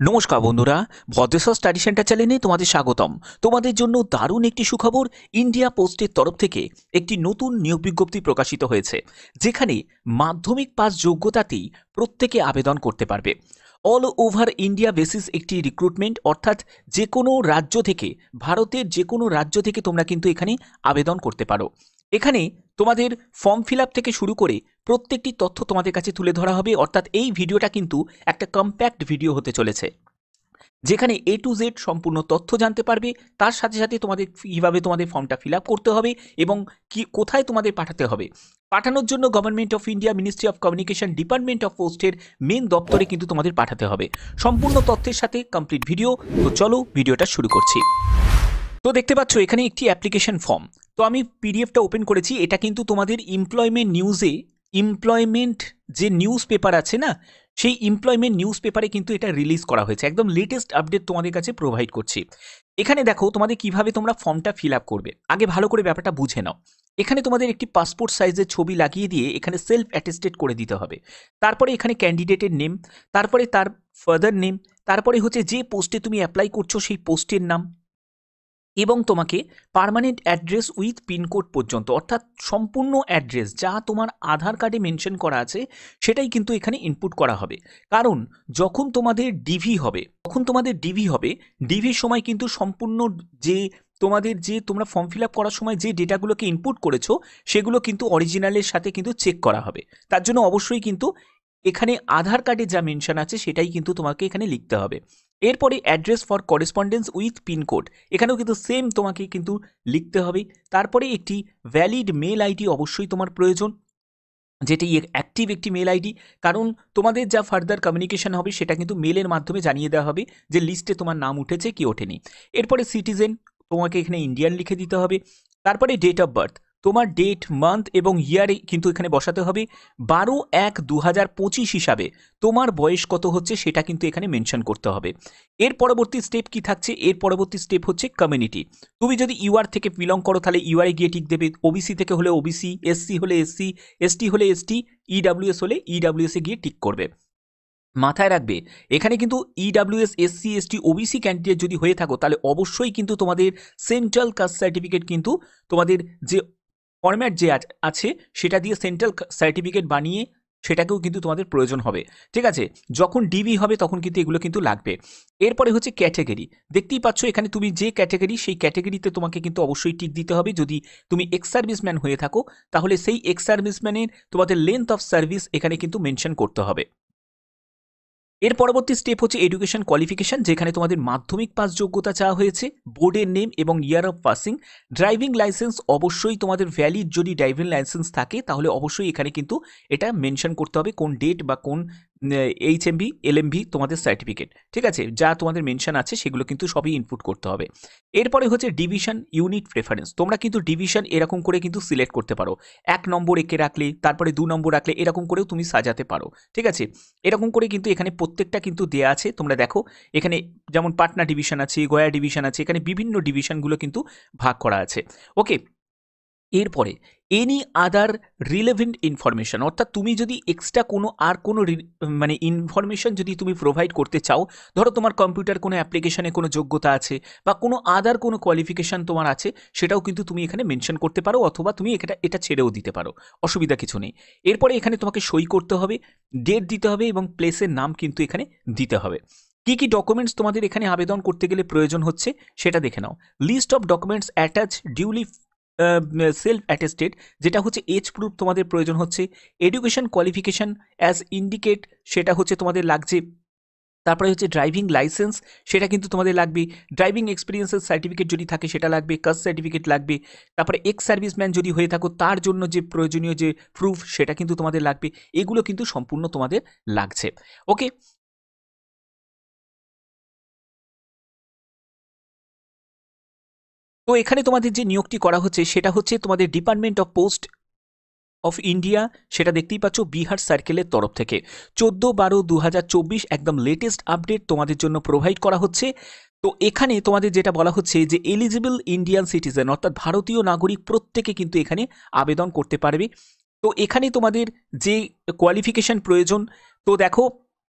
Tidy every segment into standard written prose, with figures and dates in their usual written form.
নমস্কার বন্ধুরা, Bhadreswar study centre চ্যানেলে তোমাদের স্বাগতম। তোমাদের জন্য দারুণ একটি সুখবর, ইন্ডিয়া পোস্টের তরফ থেকে একটি নতুন নিয়োগ বিজ্ঞপ্তি প্রকাশিত হয়েছে, যেখানে মাধ্যমিক পাস যোগ্যতাতেই প্রত্যেকে আবেদন করতে পারবে। অল ওভার ইন্ডিয়া বেসিস একটি রিক্রুটমেন্ট, অর্থাৎ যে কোনো রাজ্য থেকে, ভারতের যে কোনো রাজ্য থেকে তোমরা কিন্তু এখানে আবেদন করতে পারো। এখানে তোমাদের ফর্ম ফিল আপ থেকে শুরু করে প্রত্যেকটি তথ্য তোমাদের কাছে তুলে ধরা হবে, অর্থাৎ এই ভিডিওটা কিন্তু একটা কম্প্যাক্ট ভিডিও হতে চলেছে, যেখানে এ টু জেড সম্পূর্ণ তথ্য জানতে পারবে। তার সাথে সাথে তোমাদের কীভাবে তোমাদের ফর্মটা ফিল আপ করতে হবে এবং কোথায় তোমাদের পাঠাতে হবে। পাঠানোর জন্য government of India, ministry of communication, department of পোস্টের মেন দপ্তরে কিন্তু তোমাদের পাঠাতে হবে সম্পূর্ণ তথ্যের সাথে কমপ্লিট ভিডিও। তো চলো ভিডিওটা শুরু করছি। তো দেখতে পাচ্ছ এখানে একটি অ্যাপ্লিকেশন ফর্ম। তো আমি পিডিএফটা ওপেন করেছি। এটা কিন্তু তোমাদের এমপ্লয়মেন্ট যে নিউজ পেপার আছে না, সেই এমপ্লয়মেন্ট নিউজ পেপারে কিন্তু এটা রিলিজ করা হয়েছে। একদম লেটেস্ট আপডেট তোমাদের কাছে প্রোভাইড করছি। এখানে দেখো তোমাদের কিভাবে তোমরা ফর্মটা ফিল আপ করবে। আগে ভালো করে ব্যাপারটা বুঝে নাও। এখানে তোমাদের একটি পাসপোর্ট সাইজের ছবি লাগিয়ে দিয়ে এখানে সেলফ অ্যাটেস্টেড করে দিতে হবে। তারপরে এখানে ক্যান্ডিডেটের নেম, তারপরে তার ফাদার নেম, তারপরে হচ্ছে যে পোস্টে তুমি অ্যাপ্লাই করছো সেই পোস্টের নাম, এবং তোমাকে পার্মানেন্ট অ্যাড্রেস উইথ পিনকোড পর্যন্ত, অর্থাৎ সম্পূর্ণ অ্যাড্রেস যা তোমার আধার কার্ডে মেনশন করা আছে সেটাই কিন্তু এখানে ইনপুট করা হবে। কারণ যখন তোমাদের ডিভি হবে, ডিভির সময় কিন্তু সম্পূর্ণ যে তোমরা ফর্ম ফিল আপ করার সময় যে ডেটাগুলোকে ইনপুট করেছো সেগুলো কিন্তু অরিজিনালের সাথে কিন্তু চেক করা হবে। তার জন্য অবশ্যই কিন্তু এখানে আধার কার্ডে যা মেনশন আছে সেটাই কিন্তু তোমাকে এখানে লিখতে হবে। এরপরে address for correspondence with pincode, এখানেও কিন্তু সেম তোমাকে কিন্তু লিখতে হবে। তারপরে একটি ভ্যালিড মেল আইডি অবশ্যই তোমার প্রয়োজন, যেটি অ্যাক্টিভ একটি মেল আইডি। কারণ তোমাদের যা ফার্দার কমিউনিকেশন হবে সেটা কিন্তু মেলের মাধ্যমে জানিয়ে দেওয়া হবে যে লিস্টে তোমার নাম উঠেছে কি ওঠেনি। এরপরে সিটিজেন, তোমাকে এখানে ইন্ডিয়ান লিখে দিতে হবে। তারপরে ডেট অফ বার্থ, তোমার ডেট, মান্থ এবং ইয়ারে কিন্তু এখানে বসাতে হবে। 12/1/2025 হিসাবে তোমার বয়স কত হচ্ছে সেটা কিন্তু এখানে মেনশন করতে হবে। এর পরবর্তী স্টেপ কি থাকছে? এর পরবর্তী স্টেপ হচ্ছে কমিউনিটি। তুমি যদি ইউআর থেকে বিলং করো তাহলে ইউআরে গিয়ে টিক দেবে, ওবিসি থেকে হলে ওবিসি, এসসি হলে এসসি, এসটি হলে এসটি, ইডাব্লিউএস হলে ইডাব্লিউএসে গিয়ে টিক করবে। মাথায় রাখবে এখানে কিন্তু EWS, SC, ST, OBC candidate যদি হয়ে থাকো তাহলে অবশ্যই কিন্তু তোমাদের সেন্ট্রাল কাস্ট সার্টিফিকেট কিন্তু তোমাদের যে ফরম্যাট যে আছে সেটা দিয়ে সেন্ট্রাল সার্টিফিকেট বানিয়ে সেটাকেও কিন্তু তোমাদের প্রয়োজন হবে। ঠিক আছে, যখন ডিবি হবে তখন কিন্তু এগুলো কিন্তু লাগবে। এরপরে হচ্ছে ক্যাটেগরি। দেখতেই পাচ্ছ এখানে তুমি যে ক্যাটেগরি, সেই ক্যাটেগরিতে তোমাকে কিন্তু অবশ্যই টিক দিতে হবে। যদি তুমি এক্স সার্ভিসম্যান হয়ে থাকো তাহলে সেই এক্স সার্ভিসম্যানের তোমাদের লেন্থ অফ সার্ভিস এখানে কিন্তু মেনশন করতে হবে। এর পরবর্তী স্টেপ হচ্ছে এডুকেশন কোয়ালিফিকেশন, যেখানে তোমাদের মাধ্যমিক পাস যোগ্যতা চাওয়া হয়েছে, বোর্ডের নেম এবং year of passing. Driving licence অবশ্যই তোমাদের ভ্যালিড, যদি ড্রাইভিং লাইসেন্স থাকে তাহলে অবশ্যই এখানে কিন্তু এটা মেনশন করতে হবে কোন ডেট বা কোন এইচএমভি, এলএমভি তোমাদের সার্টিফিকেট। ঠিক আছে, যা তোমাদের মেনশন আছে সেগুলো কিন্তু সবই ইনপুট করতে হবে। এরপরে হচ্ছে ডিভিশন ইউনিট প্রেফারেন্স। তোমরা কিন্তু ডিভিশন এরকম করে কিন্তু সিলেক্ট করতে পারো, 1 নম্বর একে রাখলে, তারপরে 2 নম্বর রাখলে, এরকম করেও তুমি সাজাতে পারো। ঠিক আছে, এরকম করে কিন্তু এখানে প্রত্যেকটা কিন্তু দেয়া আছে। তোমরা দেখো এখানে যেমন পাটনা ডিভিশন আছে, গয়া ডিভিশন আছে, এখানে বিভিন্ন ডিভিশনগুলো কিন্তু ভাগ করা আছে। ওকে, এরপরে এনি আদার রিলেভেন্ট ইনফরমেশন, অর্থাৎ তুমি যদি এক্সট্রা কোনো মানে ইনফরমেশন যদি তুমি প্রোভাইড করতে চাও, ধরো তোমার কম্পিউটার কোনো অ্যাপ্লিকেশনে কোনো যোগ্যতা আছে বা কোনো আদার কোনো কোয়ালিফিকেশান তোমার আছে, সেটাও কিন্তু তুমি এখানে মেনশন করতে পারো, অথবা তুমি এটা ছেড়েও দিতে পারো, অসুবিধা কিছু নেই। এরপরে এখানে তোমাকে সই করতে হবে, ডেট দিতে হবে এবং প্লেসের নাম কিন্তু এখানে দিতে হবে। কি কি ডকুমেন্টস তোমাদের এখানে আবেদন করতে গেলে প্রয়োজন হচ্ছে সেটা দেখে নাও। List of documents attach duly self attested, যেটা হচ্ছে এজ প্রুফ তোমাদের প্রয়োজন হচ্ছে। এডুকেশন কোয়ালিফিকেশন অ্যাজ ইন্ডিকেট, সেটা হচ্ছে তোমাদের লাগছে। তারপরে হচ্ছে ড্রাইভিং লাইসেন্স, সেটা কিন্তু তোমাদের লাগবে। ড্রাইভিং এক্সপিরিয়েন্সের সার্টিফিকেট যদি থাকে সেটা লাগবে, কাস্ট সার্টিফিকেট লাগবে। তারপরে এক্স সার্ভিসম্যান যদি হয়ে থাকো তার জন্য যে প্রয়োজনীয় যে প্রুফ সেটা কিন্তু তোমাদের লাগবে। এগুলো কিন্তু সম্পূর্ণ তোমাদের লাগছে। ওকে, তো এখানে তোমাদের যে নিয়োগটি করা হচ্ছে সেটা হচ্ছে তোমাদের department of post of India, সেটা দেখতেই পাচ্ছ বিহার সার্কেলের তরফ থেকে 14/12/2024 একদম লেটেস্ট আপডেট তোমাদের জন্য প্রোভাইড করা হচ্ছে। তো এখানে তোমাদের যেটা বলা হচ্ছে যে এলিজিবল ইন্ডিয়ান সিটিজেন, অর্থাৎ ভারতীয় নাগরিক প্রত্যেকে কিন্তু এখানে আবেদন করতে পারবে। তো এখানে তোমাদের যে কোয়ালিফিকেশন প্রয়োজন, তো দেখো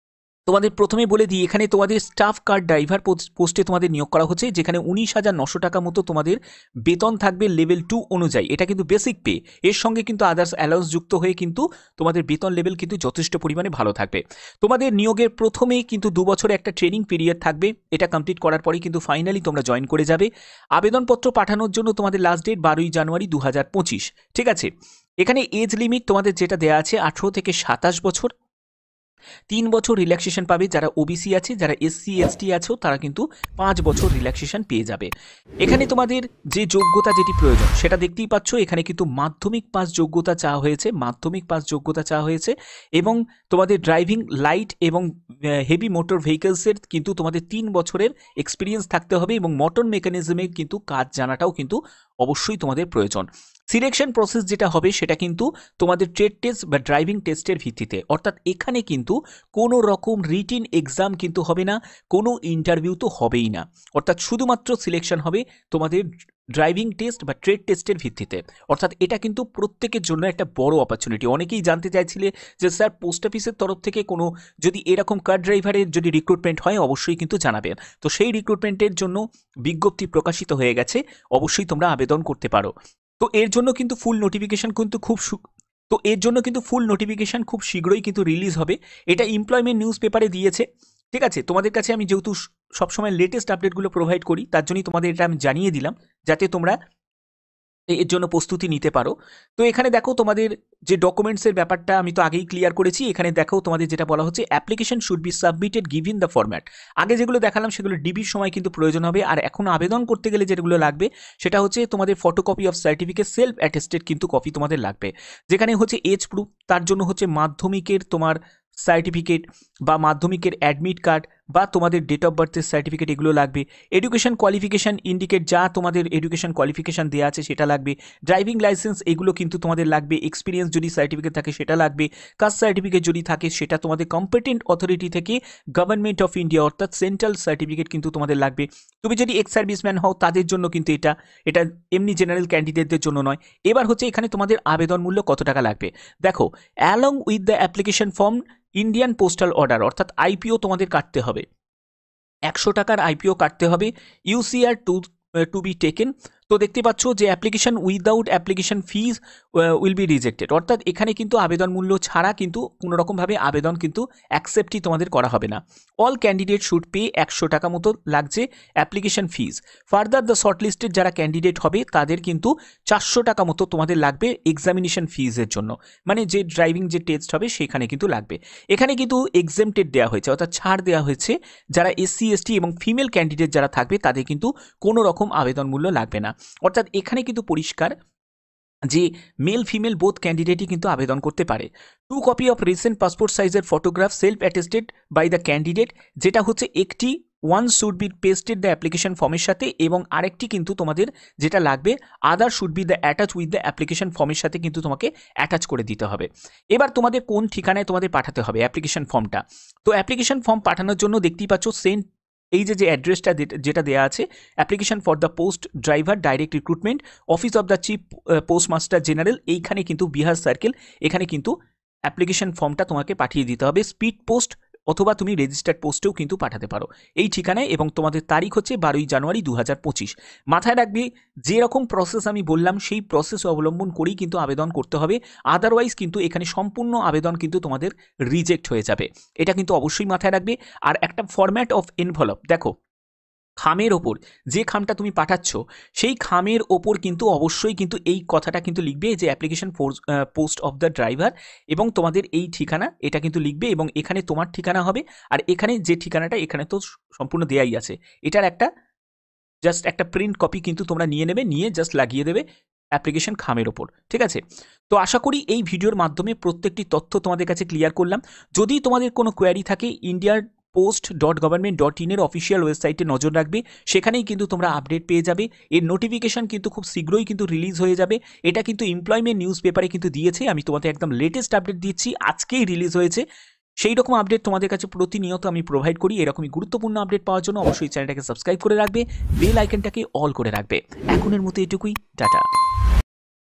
তোমাদের প্রথমে বলে দিই, এখানে তোমাদের স্টাফ কার ড্রাইভার পোস্টে তোমাদের নিয়োগ করা হচ্ছে, যেখানে 19,900 টাকা মতো তোমাদের বেতন থাকবে লেভেল 2 অনুযায়ী। এটা কিন্তু বেসিক পে, এর সঙ্গে কিন্তু আদার্স অ্যালাউন্স যুক্ত হয়ে কিন্তু তোমাদের বেতন লেভেল কিন্তু যথেষ্ট পরিমাণে ভালো থাকবে। তোমাদের নিয়োগের প্রথমেই কিন্তু 2 বছরের একটা ট্রেনিং পিরিয়ড থাকবে, এটা কমপ্লিট করার পরেই কিন্তু ফাইনালি তোমরা জয়েন করে যাবে। আবেদনপত্র পাঠানোর জন্য তোমাদের লাস্ট ডেট 12ই জানুয়ারি 2025। ঠিক আছে, এখানে এজ লিমিট তোমাদের যেটা দেওয়া আছে 18 থেকে 27 বছর। 3 বছর রিল্যাক্সেশন পাবে যারা ওবিসি আছে, যারা এসসি এসটি আছো তারা কিন্তু 5 বছর রিল্যাক্সেশন পেয়ে যাবে। এখানে তোমাদের যে যোগ্যতা যেটি প্রয়োজন সেটা দেখতেই পাচ্ছ, এখানে কিন্তু মাধ্যমিক পাস যোগ্যতা চাওয়া হয়েছে, মাধ্যমিক পাস যোগ্যতা চাওয়া হয়েছে, এবং তোমাদের ড্রাইভিং লাইট এবং হেভি মোটর ভেহিকলসের কিন্তু তোমাদের 3 বছরের এক্সপিরিয়েন্স থাকতে হবে, এবং মোটর মেকানিজমের কিন্তু কাজ জানাটাও কিন্তু অবশ্যই তোমাদের প্রয়োজন। সিলেকশন প্রসেস যেটা হবে সেটা কিন্তু তোমাদের ট্রেড টেস্ট বা ড্রাইভিং টেস্টের ভিত্তিতে, অর্থাৎ এখানে কিন্তু কোনো রকম রিটিন এক্সাম কিন্তু হবে না, কোনো ইন্টারভিউ তো হবেই না, অর্থাৎ শুধুমাত্র সিলেকশন হবে তোমাদের ড্রাইভিং টেস্ট বা ট্রেড টেস্টের ভিত্তিতে। অর্থাৎ এটা কিন্তু প্রত্যেকের জন্য একটা বড় অপরচুনিটি। অনেকেই জানতে চাইছিলে যে স্যার পোস্ট অফিসের তরফ থেকে কোনো যদি এরকম কার ড্রাইভারের যদি রিক্রুটমেন্ট হয় অবশ্যই কিন্তু জানাবেন। তো সেই রিক্রুটমেন্টের জন্য বিজ্ঞপ্তি প্রকাশিত হয়ে গেছে, অবশ্যই তোমরা আবেদন করতে পারো। তো এর জন্য কিন্তু ফুল নোটিফিকেশন খুব শীঘ্রই কিন্তু রিলিজ হবে। এটা এমপ্লয়মেন্ট নিউজ পেপারে দিয়েছে। ঠিক আছে, তোমাদের কাছে আমি যেহেতু সবসময় লেটেস্ট আপডেটগুলো প্রোভাইড করি, তার জন্যই তোমাদের এটা আমি জানিয়ে দিলাম যাতে তোমরা এর জন্য প্রস্তুতি নিতে পারো। তো এখানে দেখো তোমাদের যে ডকুমেন্টসের ব্যাপারটা আমি তো আগেই ক্লিয়ার করেছি। এখানে দেখো তোমাদের যেটা বলা হচ্ছে, application should be submitted given the format. আগে যেগুলো দেখালাম সেগুলো ডিবির সময় কিন্তু প্রয়োজন হবে, আর এখন আবেদন করতে গেলে যেগুলো লাগবে সেটা হচ্ছে তোমাদের photocopy of certificate, self attested কিন্তু কপি তোমাদের লাগবে, যেখানে হচ্ছে এজ প্রুফ, তার জন্য হচ্ছে মাধ্যমিকের তোমার সার্টিফিকেট বা মাধ্যমিকের অ্যাডমিট কার্ড বা তোমাদের ডেট অফ বার্থের সার্টিফিকেট এগুলো লাগবে। এডুকেশন কোয়ালিফিকেশান ইন্ডিকেট, যা তোমাদের এডুকেশন কোয়ালিফিকেশান দেওয়া আছে সেটা লাগবে। ড্রাইভিং লাইসেন্স এগুলো কিন্তু তোমাদের লাগবে। এক্সপিরিয়েন্স যদি সার্টিফিকেট থাকে সেটা লাগবে। কাস্ট সার্টিফিকেট যদি থাকে সেটা তোমাদের কম্পিটেন্ট অথরিটি থেকে গভর্নমেন্ট অফ ইন্ডিয়া অর্থাৎ সেন্ট্রাল সার্টিফিকেট কিন্তু তোমাদের লাগবে। তুমি যদি এক্স সার্ভিসম্যান হও তাদের জন্য কিন্তু এটা এমনি জেনারেল ক্যান্ডিডেটদের জন্য নয়। এবার হচ্ছে এখানে তোমাদের আবেদন মূল্য কত টাকা লাগবে দেখো। Along with the application form Indian postal order অর্থাৎ আইপিও তোমাদের কাটতে হবে, 100 টাকার আইপিও কাটতে হবে। ইউসিআর টু বি টেকেন। তো দেখতে পাচ্ছ যে application without application fees will be rejected, অর্থাৎ এখানে কিন্তু আবেদন মূল্য ছাড়া কিন্তু কোনোরকমভাবে আবেদন কিন্তু অ্যাকসেপ্টই তোমাদের করা হবে না। অল ক্যান্ডিডেট শুড পে 100 টাকা মতো লাগছে application fees. Further the shortlisted যারা ক্যান্ডিডেট হবে তাদের কিন্তু 400 টাকা মতো তোমাদের লাগবে এক্সামিনেশন ফিজের জন্য, মানে যে ড্রাইভিং যে টেস্ট হবে সেখানে কিন্তু লাগবে। এখানে কিন্তু এক্সেমটেড দেওয়া হয়েছে, অর্থাৎ ছাড় দেওয়া হয়েছে। যারা এসসি এসটি এবং ফিমেল ক্যান্ডিডেট যারা থাকবে তাদের কিন্তু কোনো রকম আবেদন মূল্য লাগবে না। অর্থাৎ এখানে কিন্তু পরিষ্কার যে মেল ফিমেল বোথ ক্যান্ডিডেটই কিন্তু আবেদন করতে পারে। 2 কপি অফ রিসেন্ট পাসপোর্ট সাইজের photograph self attested by the candidate, যেটা হচ্ছে একটি one should be pasted the application ফর্মের সাথে, এবং আরেকটি কিন্তু তোমাদের যেটা লাগবে other should be the attach with the application ফর্মের সাথে কিন্তু তোমাকে অ্যাটাচ করে দিতে হবে। এবার তোমাদের কোন ঠিকানায় তোমাদের পাঠাতে হবে অ্যাপ্লিকেশন ফর্মটা। তো অ্যাপ্লিকেশন ফর্ম পাঠানোর জন্য দেখতেই পাচ্ছ সেন্ট এই যে অ্যাড্রেসটা যেটা দেওয়া আছে, application for the post driver direct recruitment, office of the chief postmaster general, এইখানে কিন্তু বিহার সার্কেল, এখানে কিন্তু অ্যাপ্লিকেশন ফর্মটা তোমাকে পাঠিয়ে দিতে হবে। স্পিড পোস্ট অথবা তুমি রেজিস্টার্ড পোস্টেও কিন্তু পাঠাতে পারো এই ঠিকানায়, এবং তোমাদের তারিখ হচ্ছে 12ই জানুয়ারি 2025। মাথায় রাখবে যেরকম প্রসেস আমি বললাম সেই প্রসেস অবলম্বন করেই কিন্তু আবেদন করতে হবে, আদারওয়াইজ কিন্তু এখানে সম্পূর্ণ আবেদন কিন্তু তোমাদের রিজেক্ট হয়ে যাবে, এটা কিন্তু অবশ্যই মাথায় রাখবে। আর একটা ফরম্যাট অফ এনভেলপ দেখো, খামের ওপর যে খামটা তুমি পাঠাচ্ছ সেই খামের ওপর কিন্তু অবশ্যই কিন্তু এই কথাটা কিন্তু লিখবে যে application post of the driver, এবং তোমাদের এই ঠিকানা এটা কিন্তু লিখবে, এবং এখানে তোমার ঠিকানা হবে। আর এখানে যে ঠিকানাটা এখানে তো সম্পূর্ণ দেয়াই আছে, এটার জাস্ট একটা প্রিন্ট কপি কিন্তু তোমরা নিয়ে নেবে, নিয়ে জাস্ট লাগিয়ে দেবে অ্যাপ্লিকেশন খামের ওপর। ঠিক আছে, তো আশা করি এই ভিডিওর মাধ্যমে প্রত্যেকটি তথ্য তোমাদের কাছে ক্লিয়ার করলাম। যদি তোমাদের কোনো কোয়ারি থাকে ইন্ডিয়ার post.government.in এর অফিসিয়াল ওয়েবসাইটে নজর রাখবে, সেখানেই কিন্তু তোমরা আপডেট পেয়ে যাবে। এর নোটিফিকেশন কিন্তু খুব শীঘ্রই কিন্তু রিলিজ হয়ে যাবে। এটা কিন্তু এমপ্লয়মেন্ট নিউজ পেপারে কিন্তু দিয়েছে, আমি তোমাদের একদম লেটেস্ট আপডেট দিচ্ছি, আজকেই রিলিজ হয়েছে। সেই রকম আপডেট তোমাদের কাছে প্রতিনিয়ত আমি প্রোভাইড করি। এরকমই গুরুত্বপূর্ণ আপডেট পাওয়ার জন্য অবশ্যই চ্যানেলটাকে সাবস্ক্রাইব করে রাখবে, বেল আইকনটাকে অল করে রাখবে। এখনের মতো এটুকুই, টাটা।